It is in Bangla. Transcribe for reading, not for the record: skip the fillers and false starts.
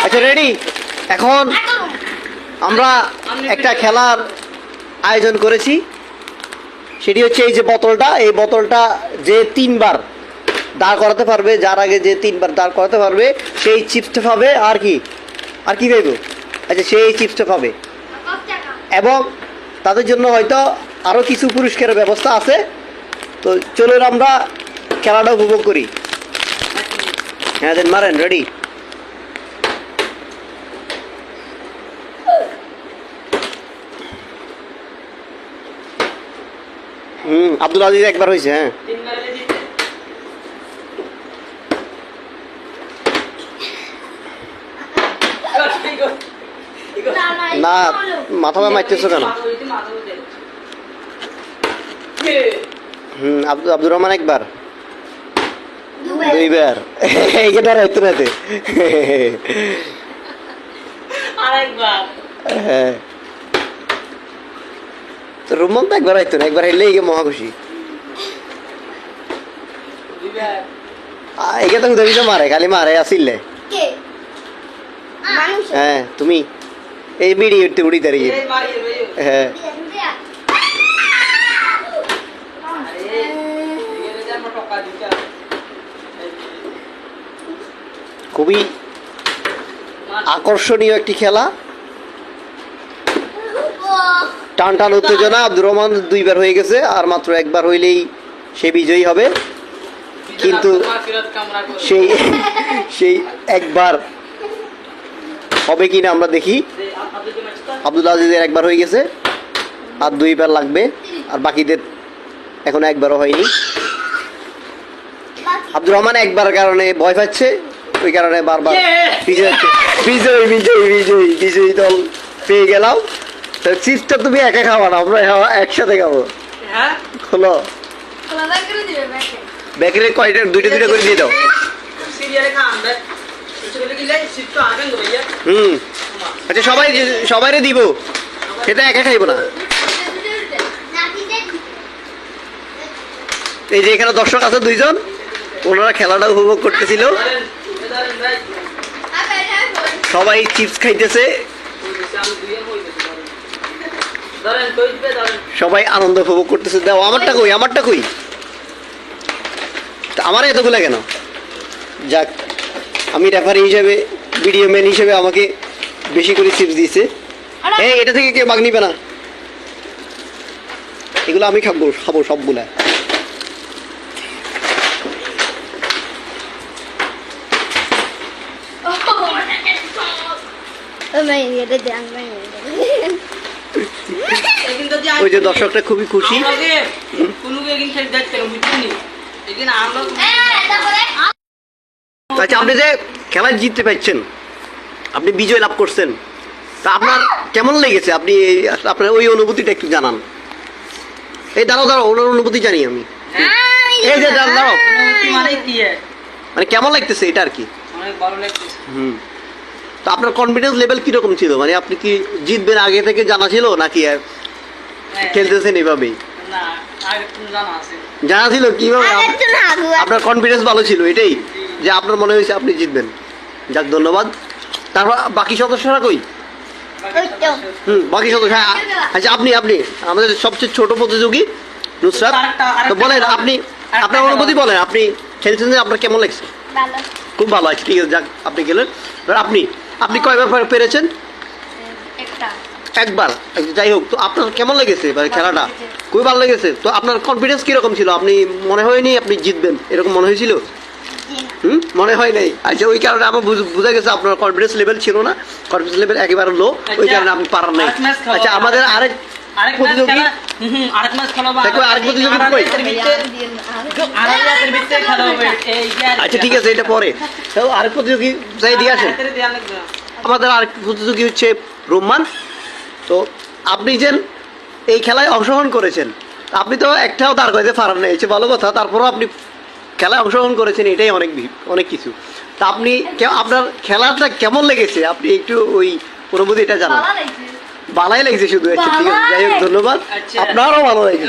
আচ্ছা রেডি। এখন আমরা একটা খেলার আয়োজন করেছি, সেটি হচ্ছে এই যে বোতলটা, এই বোতলটা যে 3 বার দাঁড় করাতে পারবে, যার আগে যে 3 বার দাঁড় করাতে পারবে সেই চিপসটা পাবে। আর কি পাইব? আচ্ছা, সেই চিপসটা পাবে। এবং তাদের জন্য হয়তো আরও কিছু পুরস্কারের ব্যবস্থা আছে। তো চলুন আমরা খেলাটা উপভোগ করি। হ্যাঁ, দেন মারেন। রেডি। আব্দুল আজিজ একবার হয়েছে। হ্যাঁ, না মাথা মারতেছো কেন? আব্দুর রহমান একবার, 2 বার। এইটা রাইতো রাতে। হ্যাঁ, তো রুমন তো একবার রাইতো না, একবার হেললে এই মহা খুশি। একে তো হুদাবি তো মারে, খালি মারে আসিলে। হ্যাঁ, তুমি এই বিড়ি উঠতে উড়ি দাঁড়িয়ে। হ্যাঁ, খুবই আকর্ষণীয় একটি খেলা। টান টান উত্তেজনা। আব্দুর রহমান 2 বার হয়ে গেছে, আর মাত্র একবার হইলেই সে বিজয়ী হবে। কিন্তু সেই একবার হবে কিনা আমরা দেখি। আব্দুল আজিজের একবার হয়ে গেছে, আর 2 বার লাগবে, আর বাকিদের এখনো একবারও হয়নি। আব্দুর রহমান একবার কারণে ভয় পাচ্ছে, ওই কারণে বারবার বিজয়ী দল পেয়ে গেলাম। চিপসটা তুমি একা খাওয়া না, আমরা একসাথে খাবো। হলো বেকারে কয়টা? 2টা করে দিয়ে দাও। আচ্ছা, সবাইরে দিব, সেটা একা খাইব না। এই যে এখানে দর্শক আছে 2 জন, ওনারা খেলাটা উপভোগ করতেছিল। সবাই চিপস খাইতেছে, সবাই আনন্দ উপভোগ করতেছে। দাও, আমারটা কই? আমার এতগুলা কেন? যাক, আমি রেফারি হিসেবে, ভিডিও ম্যান হিসেবে আমাকে বেশি করে চিপস দিয়েছে। এই, এটা থেকে কেউ ভাগ নিবে না, এগুলো আমি খাবো সবগুলা। ওই যে দর্শকটা খুবই খুশি। আচ্ছা, আপনি যে খেলায় জিততে পারছেন, আপনি বিজয় লাভ করছেন, তা আপনার কেমন লেগেছে? আপনি আপনার ওই অনুভূতিটা একটু জানান। এই দাঁড়াও, ওনার অনুভূতি জানি আমি। এই যে দাঁড়াও, মানে কেমন লাগতেছে এটা আর কি? তো আপনার কনফিডেন্স লেভেল কিরকম ছিল? মানে আপনি কি জিতবেন আগে থেকে জানা ছিল, নাকি খেলতেছেন এভাবেই? জানা ছিল। কিভাবে আপনার কনফিডেন্স ভালো ছিল এটাই, যে আপনার মনে হয়েছে আপনি জিতবেন? যাক, ধন্যবাদ। তারপর বাকি সদস্যরা কই? বাকি সদস্য। আচ্ছা, আপনি আমাদের সবচেয়ে ছোট প্রতিযোগী নুসরাত, তো বলেন আপনি আপনার অনুভূতি বলেন। আপনি খেলছেন যে আপনার কেমন লাগছে? খুব ভালো আছে, ঠিক আছে। যাক, আপনি গেলেন। আপনি কয়বার পেরেছেন? একবার। যাই হোক, তো আপনার কেমন লেগেছে খেলাটা? খুবই ভালো লেগেছে। তো আপনার কনফিডেন্স কিরকম ছিল? আপনি মনে হয়নি আপনি জিতবেন, এরকম মনে হয়েছিল? মনে হয় নাই। আচ্ছা, ওই কারণে আমার বোঝা গেছে আপনার কনফিডেন্স লেভেল ছিল না, কনফিডেন্স লেভেল একেবারে লো, ওই কারণে আপনি পারেন নাই। আচ্ছা, আমাদের আরেক প্রতিযোগী আচ্ছা, ঠিক আছে, এটা পরে। আরেক প্রতিযোগী যাই দিয়ে আসেন। আমাদের আরেক প্রতিযোগী হচ্ছে রুম্মান। তো আপনি যে এই খেলায় অংশগ্রহণ করেছেন, আপনি তো একটাও দাঁড় করাতে পারেন না, এসে ভালো কথা। তারপরেও আপনি খেলায় অংশগ্রহণ করেছেন, এটাই অনেক কিছু। তা আপনি আপনার খেলাটা কেমন লেগেছে? আপনি একটু ওই অনুভূতিটা জানান। ভালোই লাগছে শুধু। আচ্ছা, ঠিক আছে, যাই হোক, ধন্যবাদ। আপনারও ভালো লাগছে।